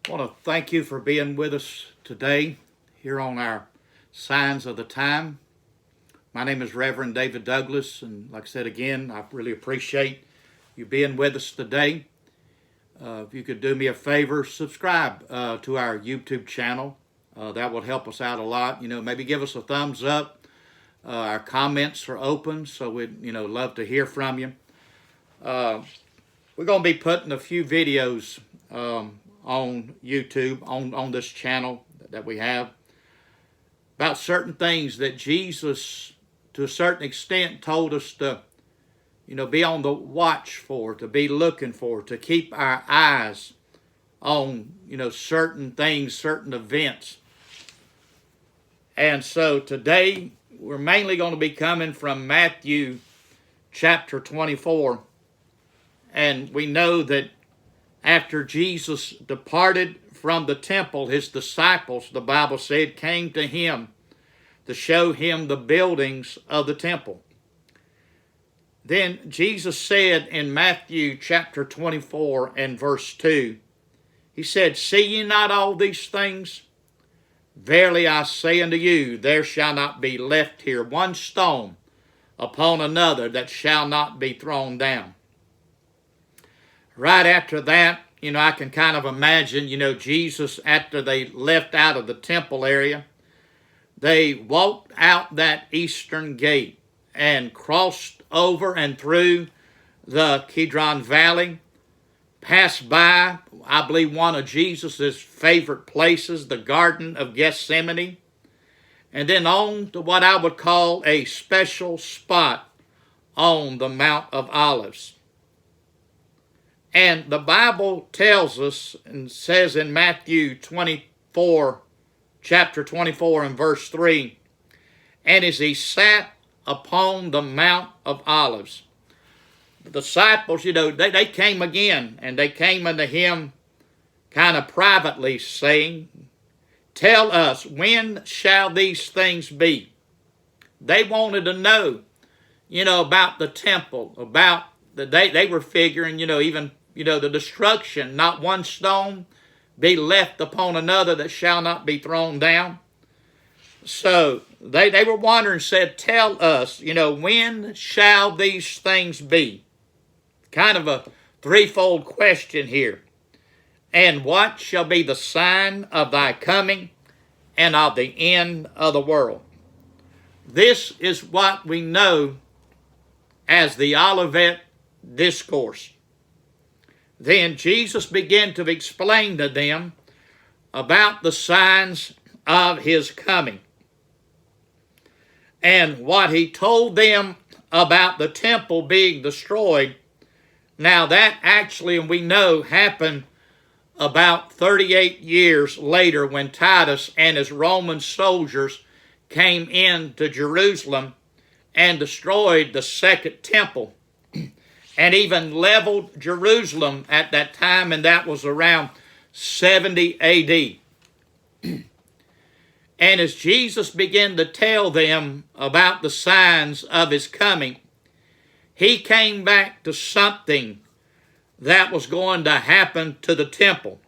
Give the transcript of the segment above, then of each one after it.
I want to thank you for being with us today here on our Signs of the Time. My name is Reverend David Douglas, and like I said again, I really appreciate you being with us today. If you could do me a favor, subscribe to our YouTube channel. That would help us out a lot. Maybe give us a thumbs up. Our comments are open, so we'd love to hear from you. We're going to be putting a few videos on YouTube, on this channel that we have, about certain things that Jesus, to a certain extent, told us to, be on the watch for, to be looking for, to keep our eyes on, certain things, certain events. And so today, we're mainly going to be coming from Matthew chapter 24. And we know that after Jesus departed from the temple, his disciples, the Bible said, came to him to show him the buildings of the temple. Then Jesus said in Matthew chapter 24 and verse 2, he said, "See ye not all these things? Verily I say unto you, there shall not be left here one stone upon another that shall not be thrown down." Right after that, I can kind of imagine, Jesus, after they left out of the temple area, they walked out that eastern gate and crossed over and through the Kidron Valley, passed by, I believe, one of Jesus' favorite places, the Garden of Gethsemane, and then on to what I would call a special spot on the Mount of Olives. And the Bible tells us and says in Matthew 24, chapter 24 and verse 3, "And as he sat upon the Mount of Olives," the disciples, they came again, and they came unto him kind of privately, saying, "Tell us, when shall these things be?" They wanted to know, about the temple, about they were figuring, even the destruction, not one stone be left upon another that shall not be thrown down. So they were wondering, said, "Tell us, when shall these things be?" Kind of a threefold question here. "And what shall be the sign of thy coming and of the end of the world?" This is what we know as the Olivet Discourse. Then Jesus began to explain to them about the signs of his coming. And what he told them about the temple being destroyed, now that actually, we know, happened about 38 years later when Titus and his Roman soldiers came into Jerusalem and destroyed the second temple, and even leveled Jerusalem at that time, and that was around 70 A.D. And as Jesus began to tell them about the signs of his coming, he came back to something that was going to happen to the temple.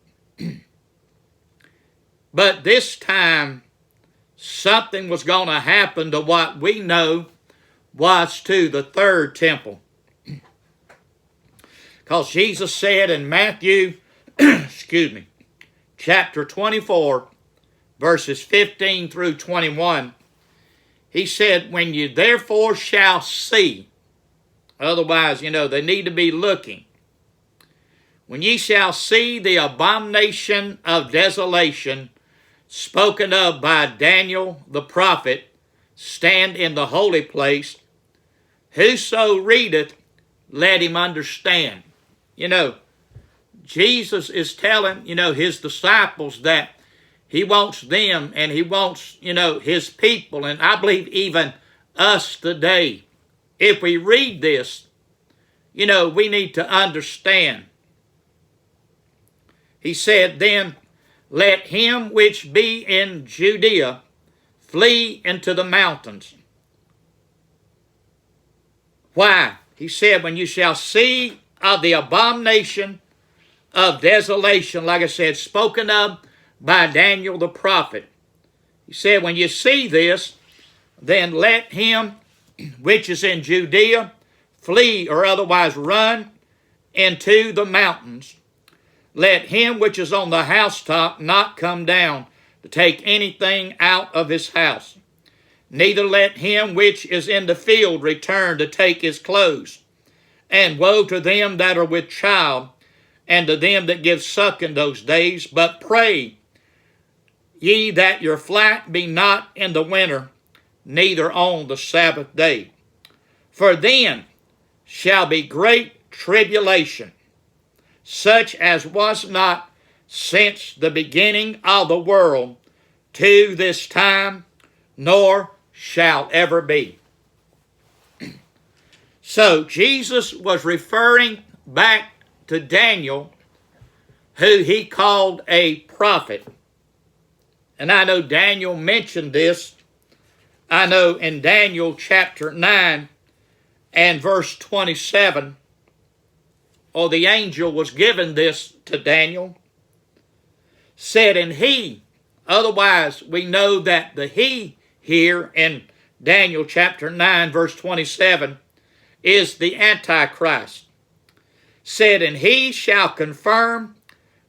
But this time, something was going to happen to what we know was to the third temple. Because Jesus said in Matthew, chapter 24, verses 15 through 21, he said, "When you therefore shall see," otherwise, they need to be looking, "when ye shall see the abomination of desolation spoken of by Daniel the prophet stand in the holy place, whoso readeth, let him understand." Jesus is telling, his disciples that he wants them and he wants, his people, and I believe even us today, if we read this, we need to understand. He said, "Then let him which be in Judea flee into the mountains." Why? He said, "When you shall see of the abomination of desolation, like I said, spoken of by Daniel the prophet. He said, when you see this, then let him which is in Judea flee or otherwise run into the mountains. Let him which is on the housetop not come down to take anything out of his house. Neither let him which is in the field return to take his clothes. And woe to them that are with child, and to them that give suck in those days. But pray ye that your flight be not in the winter, neither on the Sabbath day. For then shall be great tribulation, such as was not since the beginning of the world to this time, nor shall ever be. So Jesus was referring back to Daniel, who he called a prophet. And I know Daniel mentioned this. I know in Daniel chapter 9 and verse 27, or the angel was given this to Daniel, said, and he, otherwise we know that the he here in Daniel chapter 9 verse 27 is the Antichrist, said, and he shall confirm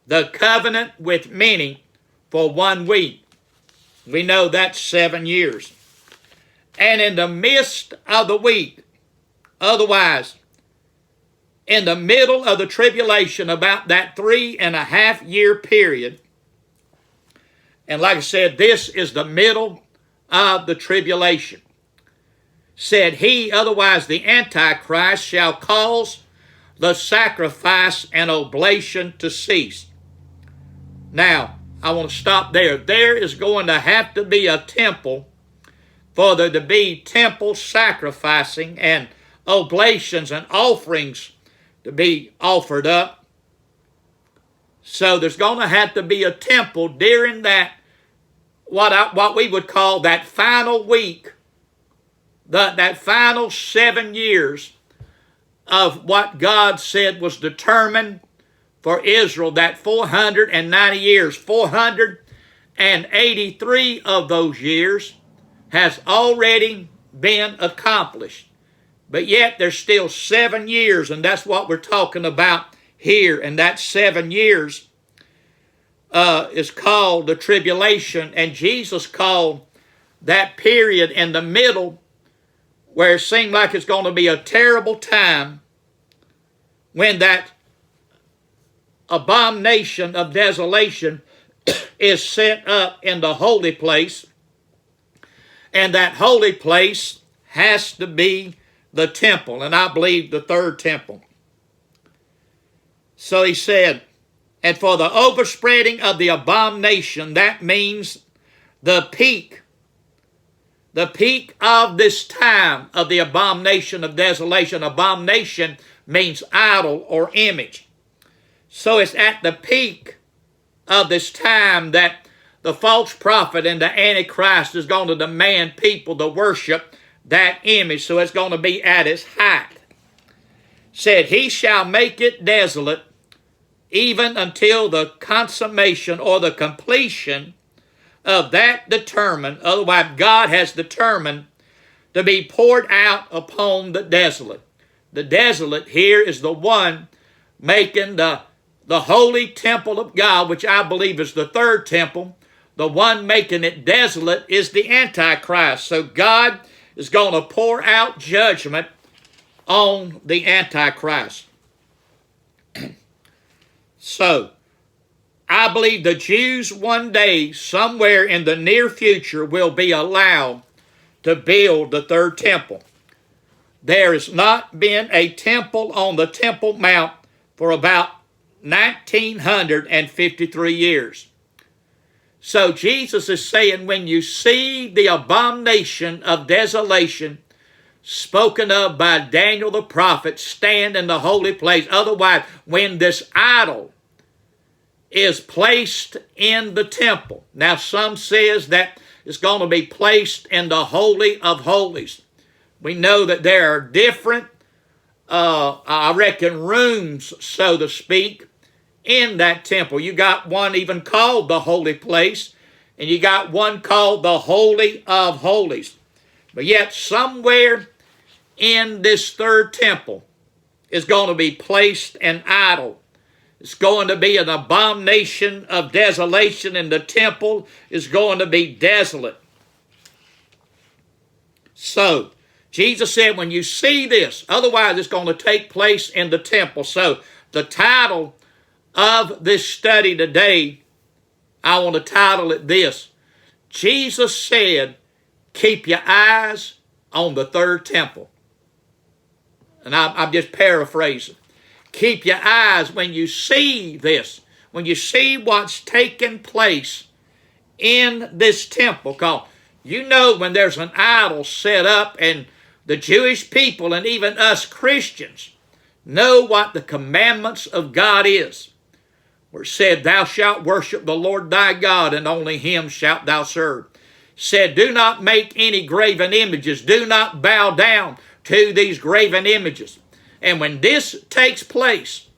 the covenant with many for 1 week. We know that's 7 years. And in the midst of the week, otherwise, in the middle of the tribulation, about that 3.5 year period, and like I said, this is the middle of the tribulation, said he, otherwise the Antichrist, shall cause the sacrifice and oblation to cease. Now, I want to stop there. There is going to have to be a temple for there to be temple sacrificing and oblations and offerings to be offered up. So there's going to have to be a temple during that, what we would call that final week, that final 7 years of what God said was determined for Israel, that 490 years, 483 of those years has already been accomplished. But yet there's still 7 years, and that's what we're talking about here. And that 7 years is called the tribulation, and Jesus called that period in the middle where it seemed like it's going to be a terrible time, when that abomination of desolation is set up in the holy place, and that holy place has to be the temple, and I believe the third temple. So he said, and for the overspreading of the abomination, that means the peak of this time of the abomination of desolation. Abomination means idol or image. So it's at the peak of this time that the false prophet and the Antichrist is going to demand people to worship that image. So it's going to be at its height. Said, he shall make it desolate even until the consummation or the completion of that determined, otherwise God has determined to be poured out upon the desolate. The desolate here is the one making the holy temple of God, which I believe is the third temple. The one making it desolate is the Antichrist. So God is going to pour out judgment on the Antichrist. So, I believe the Jews one day, somewhere in the near future, will be allowed to build the third temple. There has not been a temple on the Temple Mount for about 1953 years. So Jesus is saying, when you see the abomination of desolation spoken of by Daniel the prophet stand in the holy place, otherwise when this idol is placed in the temple. Now some says that it's going to be placed in the Holy of Holies. We know that there are different, rooms, so to speak, in that temple. You got one even called the holy place, and you got one called the Holy of Holies. But yet somewhere in this third temple is going to be placed an idol. It's going to be an abomination of desolation, and the temple is going to be desolate. So, Jesus said, when you see this, otherwise it's going to take place in the temple. So, the title of this study today, I want to title it this: Jesus said, keep your eyes on the third temple. And I'm just paraphrasing. Keep your eyes when you see this, when you see what's taking place in this temple. Because you know when there's an idol set up, and the Jewish people and even us Christians know what the commandments of God is. Where it said, thou shalt worship the Lord thy God, and only him shalt thou serve. Said, do not make any graven images. Do not bow down to these graven images. And when this takes place,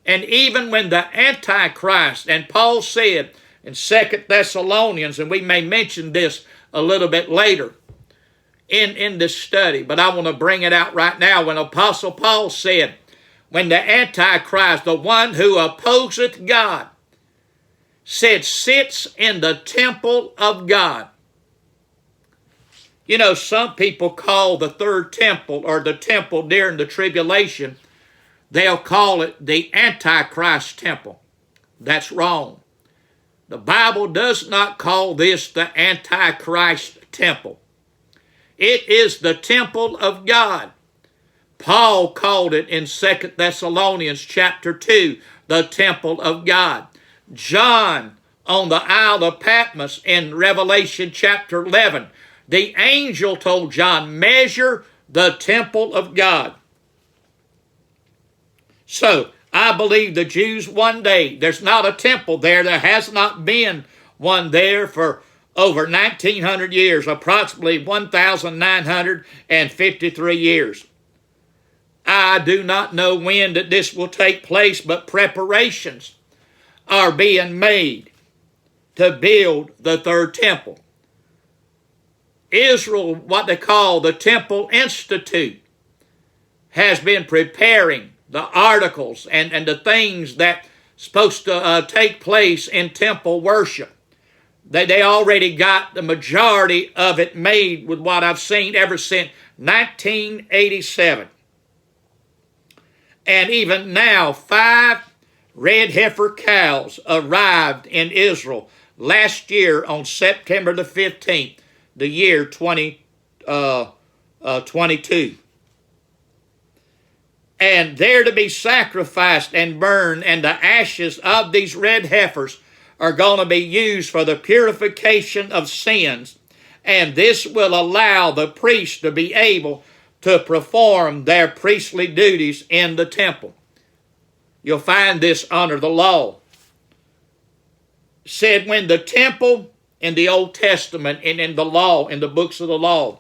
and even when the Antichrist, and Paul said in 2 Thessalonians, and we may mention this a little bit later in this study, but I want to bring it out right now, when Apostle Paul said, when the Antichrist, the one who opposeth God, said, sits in the temple of God. You know, some people call the third temple, or the temple during the tribulation, they'll call it the Antichrist temple. That's wrong. The Bible does not call this the Antichrist temple. It is the temple of God. Paul called it in 2 Thessalonians chapter 2, the temple of God. John on the Isle of Patmos in Revelation chapter 11, the angel told John, measure the temple of God. So, I believe the Jews one day, there's not a temple there. There has not been one there for over 1,900 years, approximately 1,953 years. I do not know when that this will take place, but preparations are being made to build the third temple. Israel, what they call the Temple Institute, has been preparing the articles and the things that's supposed to take place in temple worship. They already got the majority of it made with what I've seen ever since 1987. And even now, 5 red heifer cows arrived in Israel last year on September the 15th, the year 2022. And they're to be sacrificed and burned, and the ashes of these red heifers are going to be used for the purification of sins. And this will allow the priests to be able to perform their priestly duties in the temple. You'll find this under the law. Said when the temple in the Old Testament and in the law, in the books of the law,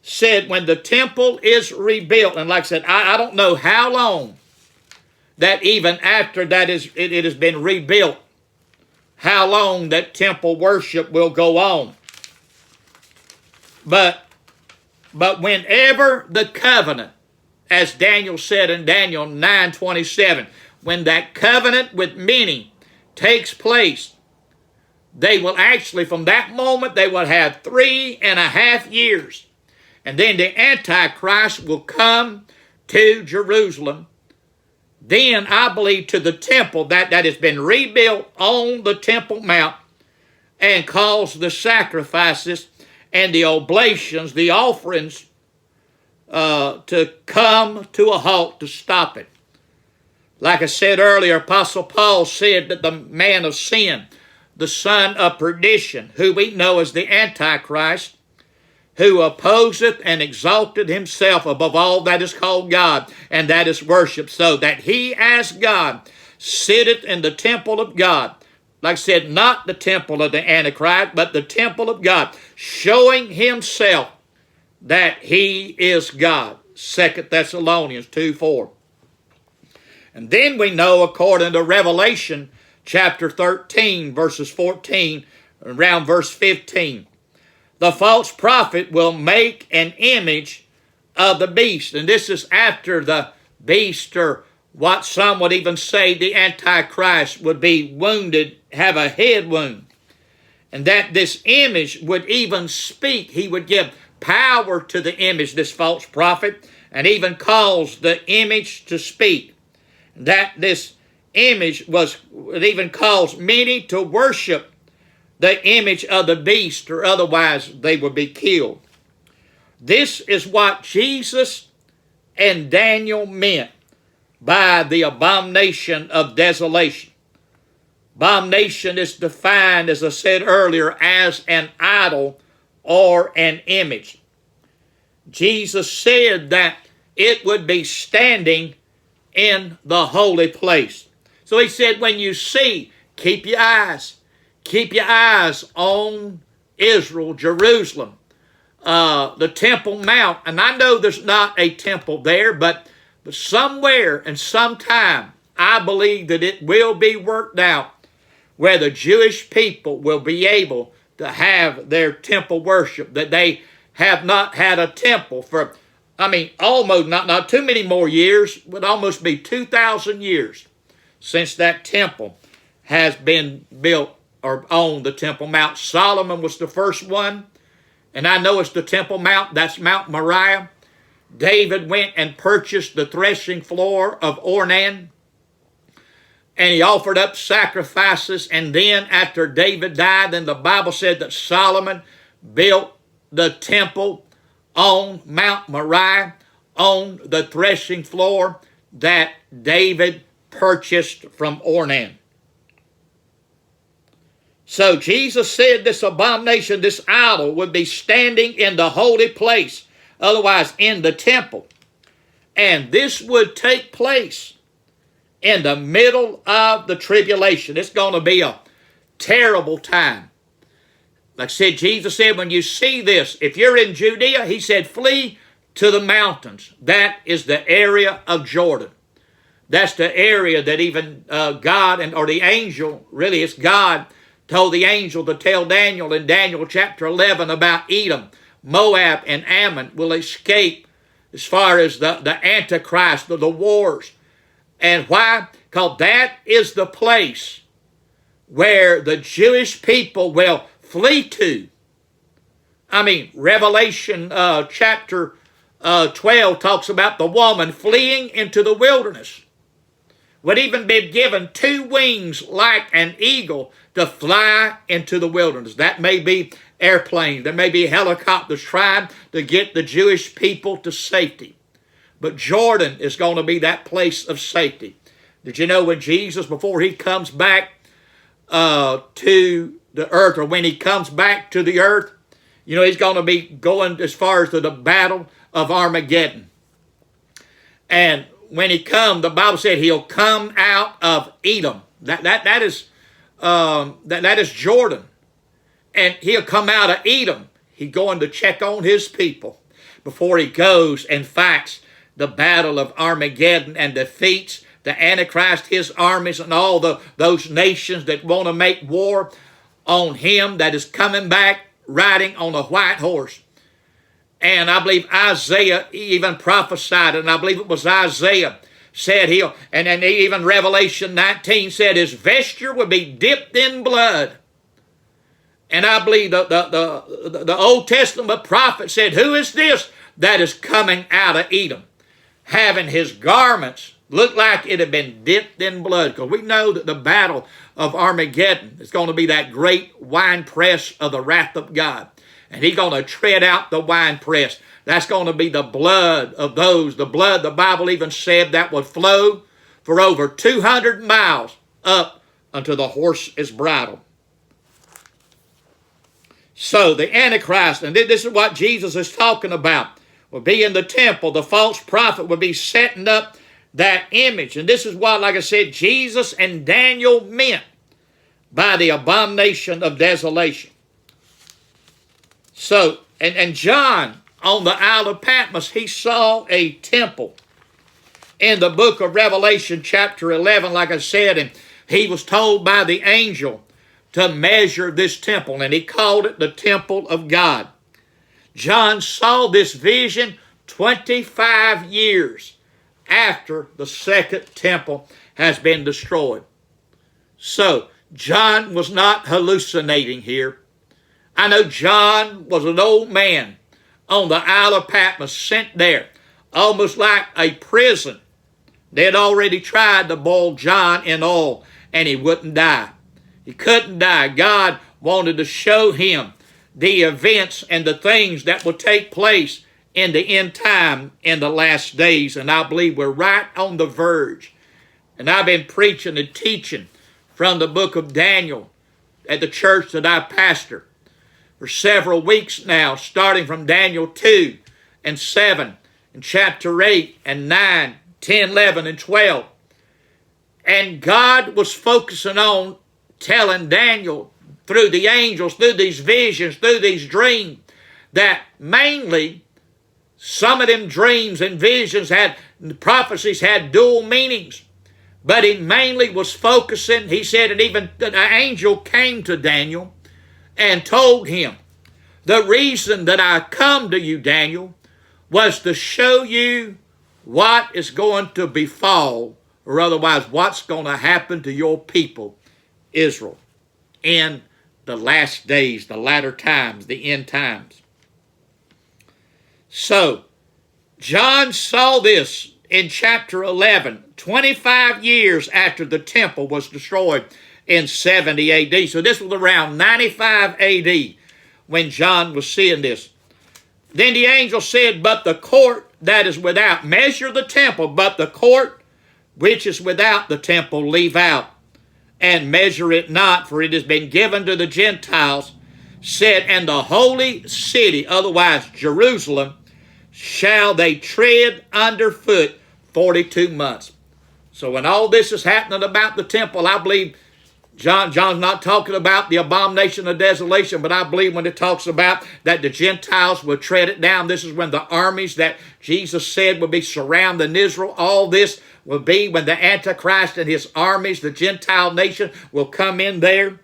said when the temple is rebuilt, and like I said, I don't know how long that even after that it has been rebuilt, how long that temple worship will go on. But whenever the covenant, as Daniel said in Daniel 9:27, when that covenant with many takes place, they will actually, from that moment, they will have 3.5 years. And then the Antichrist will come to Jerusalem. Then, I believe, to the temple that has been rebuilt on the Temple Mount, and cause the sacrifices and the oblations, the offerings, to come to a halt to stop it. Like I said earlier, Apostle Paul said that the man of sin, the son of perdition, who we know as the Antichrist, who opposeth and exalted himself above all that is called God, and that is worship, so that he as God sitteth in the temple of God. Like I said, not the temple of the Antichrist, but the temple of God, showing himself that he is God. 2 Thessalonians 2:4. And then we know, according to Revelation chapter 13, verses 14, around verse 15, the false prophet will make an image of the beast. And this is after the beast, or what some would even say the Antichrist, would be wounded, have a head wound. And that this image would even speak. He would give power to the image, this false prophet, and even cause the image to speak. That this image would even cause many to worship the image of the beast, or otherwise they would be killed. This is what Jesus and Daniel meant by the abomination of desolation. Abomination is defined, as I said earlier, as an idol or an image. Jesus said that it would be standing in the holy place. So he said, when you see, keep your eyes on Israel, Jerusalem, the Temple Mount. And I know there's not a temple there, but somewhere and sometime, I believe that it will be worked out where the Jewish people will be able to have their temple worship, that they have not had a temple for, almost not too many more years, would almost be 2,000 years since that temple has been built or on the Temple Mount. Solomon was the first one, and I know it's the Temple Mount, that's Mount Moriah. David went and purchased the threshing floor of Ornan, and he offered up sacrifices. And then after David died, then the Bible said that Solomon built the temple on Mount Moriah, on the threshing floor that David purchased from Ornan. So Jesus said this abomination, this idol, would be standing in the holy place, otherwise in the temple. And this would take place in the middle of the tribulation. It's going to be a terrible time. Like I said, Jesus said, when you see this, if you're in Judea, he said, flee to the mountains. That is the area of Jordan. That's the area that even God, or the angel, really it's God, told the angel to tell Daniel in Daniel chapter 11 about Edom, Moab, and Ammon will escape as far as the Antichrist, the wars. And why? Because that is the place where the Jewish people will flee to. Revelation chapter 12 talks about the woman fleeing into the wilderness. Would even be given 2 wings like an eagle to fly into the wilderness. That may be airplanes, there may be helicopters trying to get the Jewish people to safety. But Jordan is going to be that place of safety. Did you know when Jesus, before he comes back to the earth, or when he comes back to the earth, he's going to be going as far as to the battle of Armageddon. And when he comes, the Bible said he'll come out of Edom. That is Jordan. And he'll come out of Edom. He's going to check on his people before he goes and fights the battle of Armageddon and defeats the Antichrist, his armies, and all those nations that want to make war on him, that is coming back riding on a white horse. And I believe Isaiah even prophesied, and I believe it was Isaiah said and even Revelation 19 said his vesture would be dipped in blood. And I believe the Old Testament prophet said, who is this that is coming out of Edom, having his garments look like it had been dipped in blood? Because we know that the battle of Armageddon is going to be that great winepress of the wrath of God. And he's going to tread out the winepress. That's going to be the blood of those. The blood, the Bible even said, that would flow for over 200 miles up unto the horse's bridle. So the Antichrist, and this is what Jesus is talking about, will be in the temple. The false prophet will be setting up that image. And this is what, like I said, Jesus and Daniel meant by the abomination of desolation. So, and John on the Isle of Patmos, he saw a temple in the book of Revelation chapter 11, like I said, and he was told by the angel to measure this temple, and he called it the temple of God. John saw this vision 25 years after the second temple has been destroyed. So, John was not hallucinating here. I know John was an old man on the Isle of Patmos, sent there, almost like a prison. They had already tried to boil John in oil, and he wouldn't die. He couldn't die. God wanted to show him the events and the things that will take place in the end time, in the last days. And I believe we're right on the verge. And I've been preaching and teaching from the book of Daniel at the church that I pastor for several weeks now, starting from Daniel 2 and 7 and chapter 8 and 9, 10, 11, and 12. And God was focusing on telling Daniel through the angels, through these visions, through these dreams, that mainly some of them dreams and visions had, prophecies had dual meanings. But he mainly was focusing, he said, and even the angel came to Daniel and told him, the reason that I come to you, Daniel, was to show you what is going to befall, or otherwise what's going to happen to your people, Israel, in the last days, the latter times, the end times. So, John saw this in chapter 11, 25 years after the temple was destroyed in 70 AD. So this was around 95 AD when John was seeing this. Then the angel said, but the court that is without, measure the temple, but the court which is without the temple leave out, and measure it not, for it has been given to the Gentiles, said, and the holy city, otherwise Jerusalem, shall they tread underfoot 42 months. So when all this is happening about the temple, I believe John's not talking about the abomination of desolation, but I believe when it talks about that the Gentiles will tread it down, this is when the armies that Jesus said will be surrounding Israel, all this will be when the Antichrist and his armies, the Gentile nation, will come in there.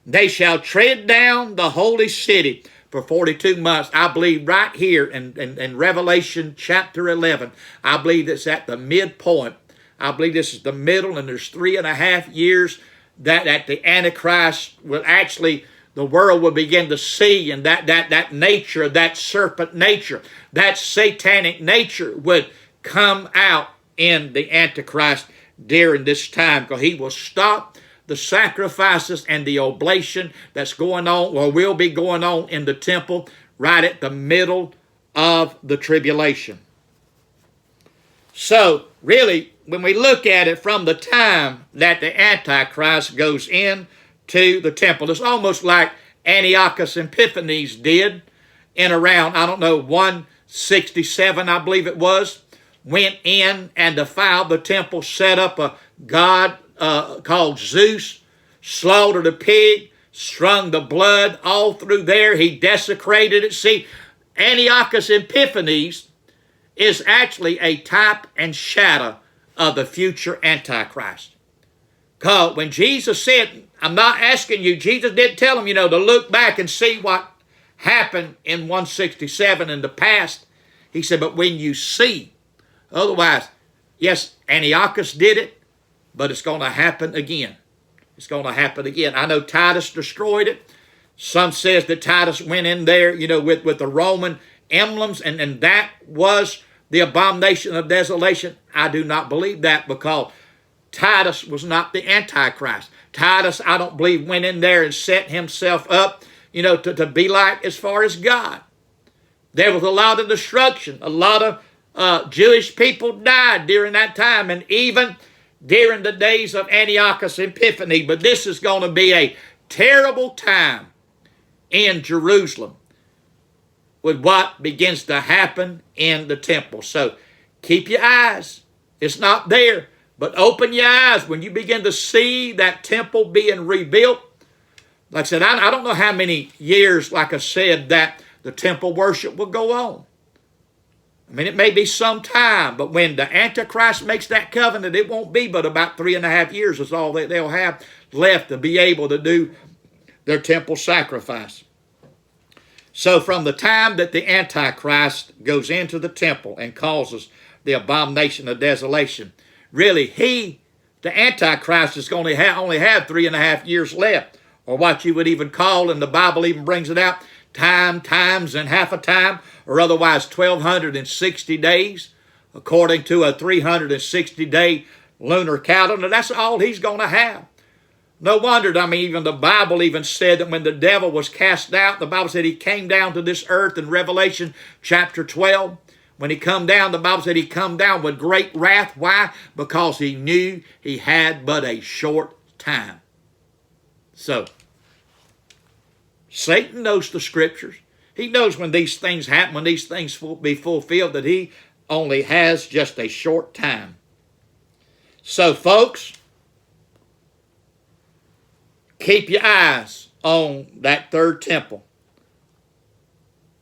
They shall tread down the holy city for 42 months. I believe right here in Revelation chapter 11, I believe it's at the midpoint. I believe this is the middle, and there's 3.5 years that the Antichrist will actually, the world will begin to see, and that nature, that serpent nature, that satanic nature would come out in the Antichrist during this time, because he will stop the sacrifices and the oblation that's going on, or will be going on in the temple right at the middle of the tribulation. So, really, when we look at it from the time that the Antichrist goes in to the temple, it's almost like Antiochus Epiphanes did in around, 167, I believe it was, went in and defiled the temple, set up a god called Zeus, slaughtered a pig, strung the blood all through there. He desecrated it. See, Antiochus Epiphanes is actually a type and shadow of the future Antichrist. Because when Jesus said, I'm not asking you, Jesus didn't tell him, to look back and see what happened in 167 in the past. He said, but when you see, otherwise, yes, Antiochus did it, but it's going to happen again. It's going to happen again. I know Titus destroyed it. Some says that Titus went in there, with the Roman emblems, and that was the abomination of desolation. I do not believe that, because Titus was not the Antichrist. Titus, I don't believe, went in there and set himself up, to be like as far as God. There was a lot of destruction. A lot of Jewish people died during that time, and even during the days of Antiochus Epiphanes. But this is going to be a terrible time in Jerusalem with what begins to happen in the temple. So keep your eyes. It's not there, but open your eyes when you begin to see that temple being rebuilt. Like I said, I don't know how many years, like I said, that the temple worship will go on. I mean, it may be some time, but when the Antichrist makes that covenant, it won't be but about 3.5 years is all that they'll have left to be able to do their temple sacrifice. So from the time that the Antichrist goes into the temple and causes the abomination of desolation, really the Antichrist is going to only have 3.5 years left, or what you would even call, and the Bible even brings it out, times, and half a time, or otherwise 1,260 days, according to a 360-day lunar calendar. That's all he's going to have. No wonder, even the Bible even said that when the devil was cast out, the Bible said he came down to this earth in Revelation chapter 12. When he come down, the Bible said he come down with great wrath. Why? Because he knew he had but a short time. So, Satan knows the Scriptures. He knows when these things happen, when these things will be fulfilled, that he only has just a short time. So, folks, keep your eyes on that third temple.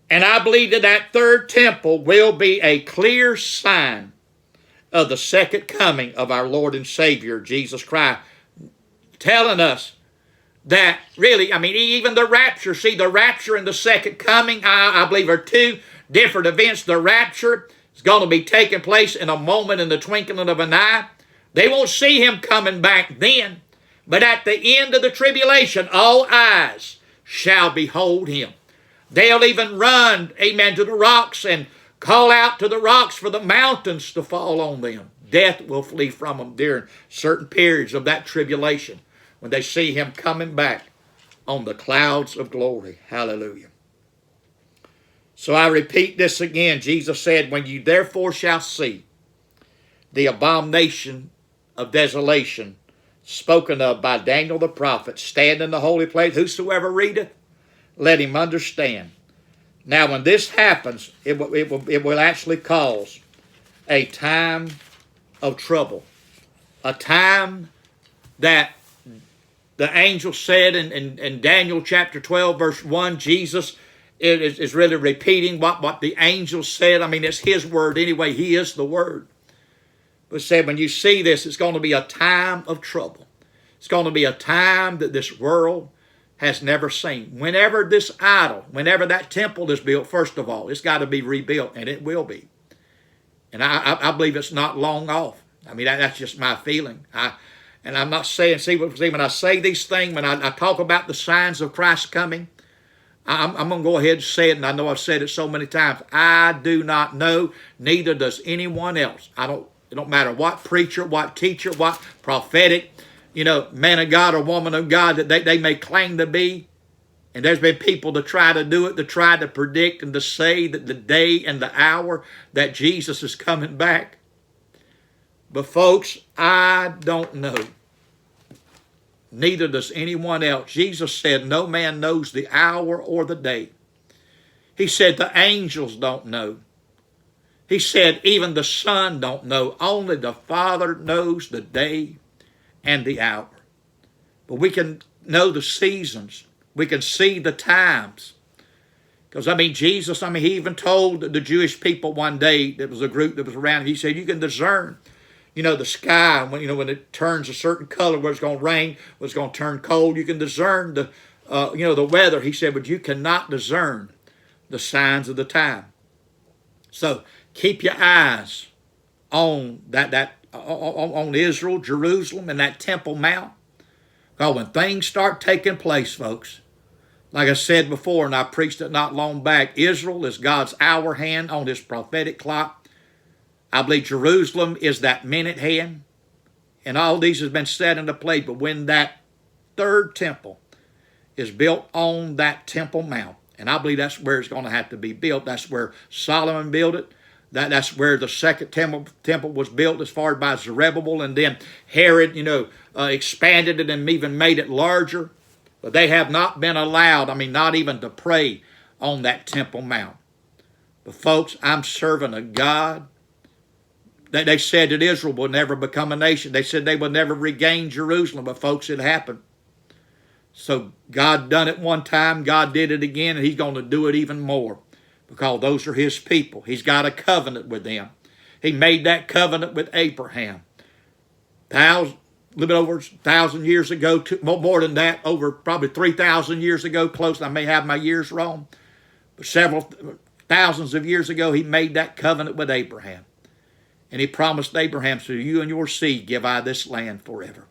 And I believe that that third temple will be a clear sign of the second coming of our Lord and Savior, Jesus Christ, telling us that really, even the rapture, see, the rapture and the second coming, I believe are two different events. The rapture is going to be taking place in a moment, in the twinkling of an eye. They won't see him coming back then, but at the end of the tribulation, all eyes shall behold him. They'll even run, amen, to the rocks and call out to the rocks for the mountains to fall on them. Death will flee from them during certain periods of that tribulation when they see him coming back on the clouds of glory. Hallelujah. So I repeat this again. Jesus said, when you therefore shall see the abomination of desolation spoken of by Daniel the prophet stand in the holy place, whosoever readeth, let him understand. Now, when this happens, it will actually cause a time of trouble. A time that the angel said in Daniel chapter 12, verse 1, Jesus is really repeating what the angel said. It's his word anyway. He is the word. But said, when you see this, it's going to be a time of trouble. It's going to be a time that this world has never seen. Whenever this idol, whenever that temple is built, first of all, it's got to be rebuilt, and it will be. And I believe it's not long off. That's just my feeling. And I'm not saying, see, when I say these things, when I talk about the signs of Christ coming, I'm going to go ahead and say it, and I know I've said it so many times. I do not know, neither does anyone else. It don't matter what preacher, what teacher, what prophetic, man of God or woman of God that they may claim to be. And there's been people to try to do it, to try to predict and to say that the day and the hour that Jesus is coming back. But folks, I don't know. Neither does anyone else. Jesus said no man knows the hour or the day. He said the angels don't know. He said even the Son don't know. Only the Father knows the day and the hour. But we can know the seasons. We can see the times. Because, Jesus, he even told the Jewish people one day, there was a group that was around, he said, you can discern, the sky, when it turns a certain color, where it's going to rain, where it's going to turn cold. You can discern the weather. He said, but you cannot discern the signs of the time. So keep your eyes on on Israel, Jerusalem, and that Temple Mount. Because when things start taking place, folks, like I said before, and I preached it not long back, Israel is God's hour hand on his prophetic clock. I believe Jerusalem is that minute hand. And all these has been set into place. But when that third temple is built on that Temple Mount, and I believe that's where it's going to have to be built. That's where Solomon built it. That's where the second temple was built as far as by Zerubbabel, and then Herod, expanded it and even made it larger. But they have not been allowed, not even to pray on that Temple Mount. But folks, I'm serving a God. They said that Israel will never become a nation. They said they would never regain Jerusalem, but folks, it happened. So God done it one time, God did it again, and he's going to do it even more. because those are his people. He's got a covenant with them. He made that covenant with Abraham. A little bit over 1,000 years ago, more than that, over probably 3,000 years ago, close. I may have my years wrong. But several thousands of years ago, he made that covenant with Abraham. And he promised Abraham, so you and your seed give I this land forever.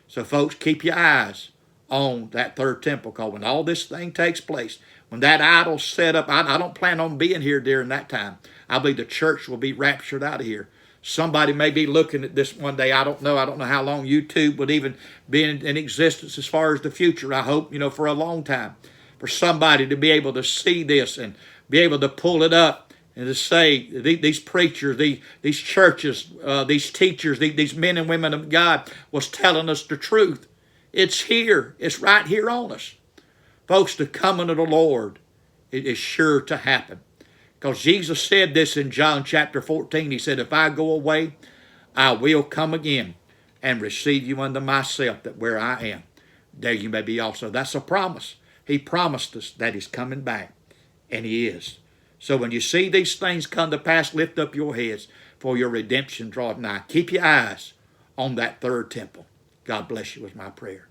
So folks, keep your eyes on that third temple, because when all this thing takes place, when that idol's set up, I don't plan on being here during that time. I believe the church will be raptured out of here. Somebody may be looking at this one day. I don't know. I don't know how long YouTube would even be in existence as far as the future. I hope, for a long time. For somebody to be able to see this and be able to pull it up and to say, these preachers, these churches, these teachers, these men and women of God was telling us the truth. It's here. It's right here on us. Folks, the coming of the Lord, it is sure to happen. Because Jesus said this in John chapter 14. He said, if I go away, I will come again and receive you unto myself, that where I am, there you may be also. That's a promise. He promised us that he's coming back, and he is. So when you see these things come to pass, lift up your heads, for your redemption draweth nigh. Keep your eyes on that third temple. God bless you, is my prayer.